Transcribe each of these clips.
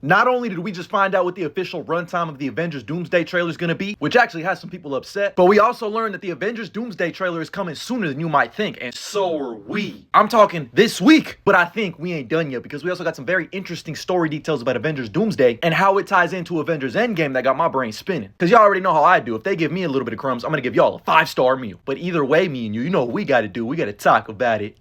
Not only did we just find out what the official runtime of the Avengers Doomsday trailer is going to be, which actually has some people upset, but we also learned that the Avengers Doomsday trailer is coming sooner than you might think, and so are we. I'm talking this week, but I think we ain't done yet because we also got some very interesting story details about Avengers Doomsday and how it ties into Avengers Endgame that got my brain spinning. Because y'all already know how I do. If they give me a little bit of crumbs, I'm going to give y'all a 5-star meal. But either way, me and you know what we got to do. We got to talk about it.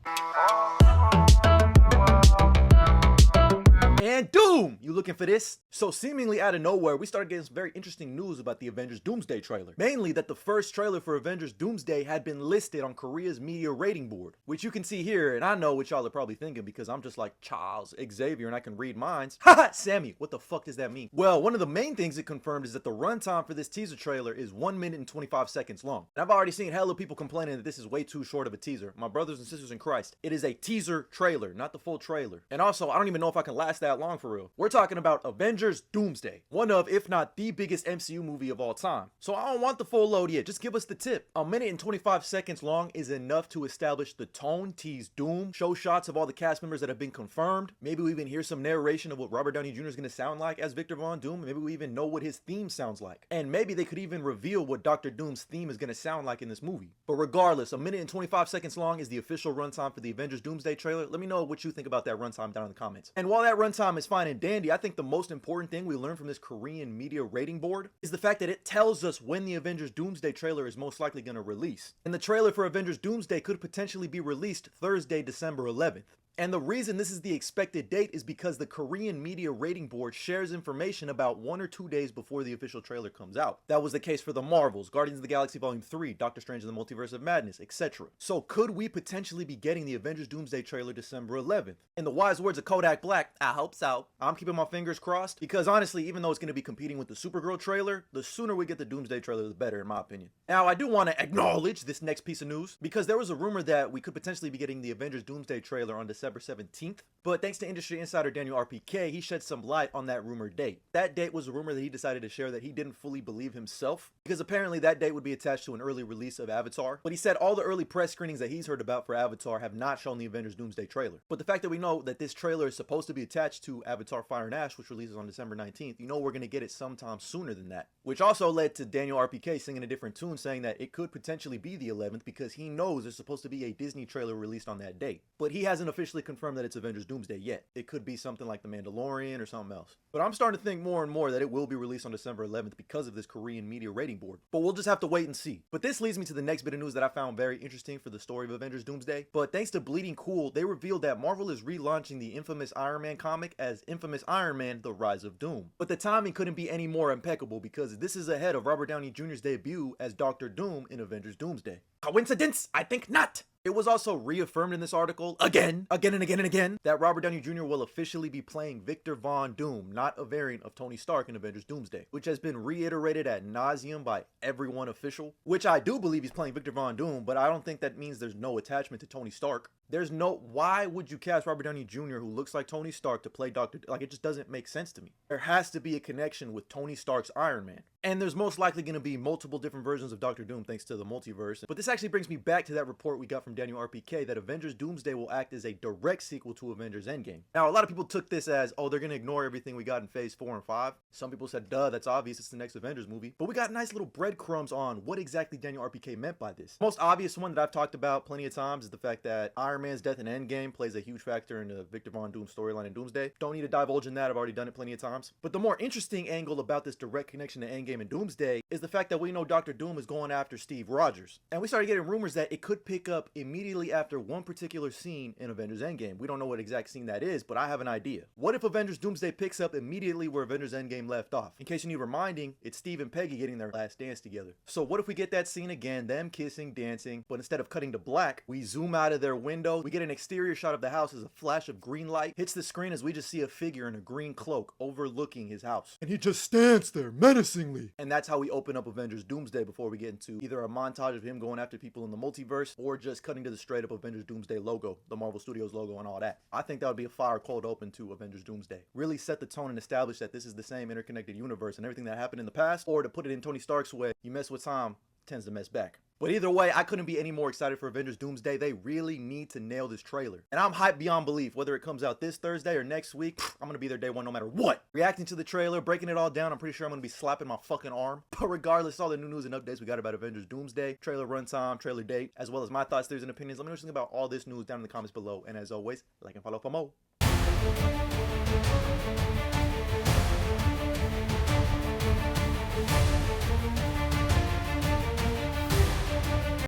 And Doom! You looking for this? So seemingly out of nowhere, we started getting some very interesting news about the Avengers Doomsday trailer. Mainly that the first trailer for Avengers Doomsday had been listed on Korea's media rating board, which you can see here, and I know what y'all are probably thinking because I'm just like Charles Xavier and I can read minds. Haha, Sammy, what the fuck does that mean? Well, one of the main things it confirmed is that the runtime for this teaser trailer is 1 minute and 25 seconds long. And I've already seen hella people complaining that this is way too short of a teaser. My brothers and sisters in Christ, it is a teaser trailer, not the full trailer. And also, I don't even know if I can last that long for real. We're talking about Avengers Doomsday, one of, if not the biggest MCU movie of all time. So I don't want the full load yet, just give us the tip. 1 minute and 25 seconds long is enough to establish the tone, tease Doom, show shots of all the cast members that have been confirmed. Maybe we even hear some narration of what Robert Downey Jr. is going to sound like as Victor Von Doom. Maybe we even know what his theme sounds like. And maybe they could even reveal what Dr. Doom's theme is going to sound like in this movie. But regardless, 1 minute and 25 seconds long is the official runtime for the Avengers Doomsday trailer. Let me know what you think about that runtime down in the comments. And while that runtime is fine and dandy, I think the most important thing we learned from this Korean media rating board is the fact that it tells us when the Avengers Doomsday trailer is most likely going to release. And the trailer for Avengers Doomsday could potentially be released Thursday, December 11th. And the reason this is the expected date is because the Korean media rating board shares information about 1 or 2 days before the official trailer comes out. That was the case for the Marvels, Guardians of the Galaxy Volume 3, Doctor Strange and the Multiverse of Madness, etc. So could we potentially be getting the Avengers Doomsday trailer December 11th? In the wise words of Kodak Black, I hope so. I'm keeping my fingers crossed because honestly, even though it's going to be competing with the Supergirl trailer, the sooner we get the Doomsday trailer, the better in my opinion. Now, I do want to acknowledge this next piece of news because there was a rumor that we could potentially be getting the Avengers Doomsday trailer on December 17th. But thanks to industry insider Daniel RPK, he shed some light on that rumored date. That date was a rumor that he decided to share that he didn't fully believe himself, because apparently that date would be attached to an early release of Avatar. But he said all the early press screenings that he's heard about for Avatar have not shown the Avengers Doomsday trailer. But the fact that we know that this trailer is supposed to be attached to Avatar Fire and Ash, which releases on December 19th, you know we're going to get it sometime sooner than that. Which also led to Daniel RPK singing a different tune, saying that it could potentially be the 11th because he knows there's supposed to be a Disney trailer released on that date. But he hasn't officially confirmed that it's Avengers Doomsday yet. It could be something like The Mandalorian or something else. But I'm starting to think more and more that it will be released on December 11th because of this Korean media rating board. But we'll just have to wait and see. But this leads me to the next bit of news that I found very interesting for the story of Avengers Doomsday. But thanks to Bleeding Cool, they revealed that Marvel is relaunching the infamous Iron Man comic as Infamous Iron Man: The Rise of Doom. But the timing couldn't be any more impeccable because this is ahead of Robert Downey Jr.'s debut as Dr. Doom in Avengers Doomsday. Coincidence? I think not! It was also reaffirmed in this article, again and again, that Robert Downey Jr. will officially be playing Victor Von Doom, not a variant of Tony Stark in Avengers Doomsday, which has been reiterated ad nauseum by everyone official, which I do believe he's playing Victor Von Doom, but I don't think that means there's no attachment to Tony Stark. Why would you cast Robert Downey Jr., who looks like Tony Stark, to play Dr. Like, it just doesn't make sense to me. There has to be a connection with Tony Stark's Iron Man. And there's most likely going to be multiple different versions of Dr. Doom thanks to the multiverse. But this actually brings me back to that report we got from Daniel RPK that Avengers Doomsday will act as a direct sequel to Avengers Endgame. Now, a lot of people took this as, oh, they're going to ignore everything we got in Phase 4 and 5. Some people said, duh, that's obvious, it's the next Avengers movie. But we got nice little breadcrumbs on what exactly Daniel RPK meant by this. Most obvious one that I've talked about plenty of times is the fact that Iron Man's death in Endgame plays a huge factor in the Victor Von Doom storyline in Doomsday. Don't need to divulge in that, I've already done it plenty of times. But the more interesting angle about this direct connection to Endgame and Doomsday is the fact that we know Dr. Doom is going after Steve Rogers. And we started getting rumors that it could pick up immediately after one particular scene in Avengers Endgame. We don't know what exact scene that is, but I have an idea. What if Avengers Doomsday picks up immediately where Avengers Endgame left off? In case you need reminding, it's Steve and Peggy getting their last dance together. So what if we get that scene again, them kissing, dancing, but instead of cutting to black, we zoom out of their window, we get an exterior shot of the house as a flash of green light hits the screen as we just see a figure in a green cloak overlooking his house. And he just stands there menacingly. And that's how we open up Avengers Doomsday before we get into either a montage of him going after people in the multiverse or just cutting to the straight up Avengers Doomsday logo, the Marvel Studios logo and all that. I think that would be a fire cold open to Avengers Doomsday. Really set the tone and establish that this is the same interconnected universe and everything that happened in the past, or to put it in Tony Stark's way, you mess with time, tends to mess back. But either way, I couldn't be any more excited for Avengers Doomsday. They really need to nail this trailer. And I'm hyped beyond belief. Whether it comes out this Thursday or next week, I'm gonna be there day one no matter what. Reacting to the trailer, breaking it all down, I'm pretty sure I'm gonna be slapping my fucking arm. But regardless, all the new news and updates we got about Avengers Doomsday, trailer runtime, trailer date, as well as my thoughts, theories, and opinions. Let me know what you think about all this news down in the comments below. And as always, like and follow for more.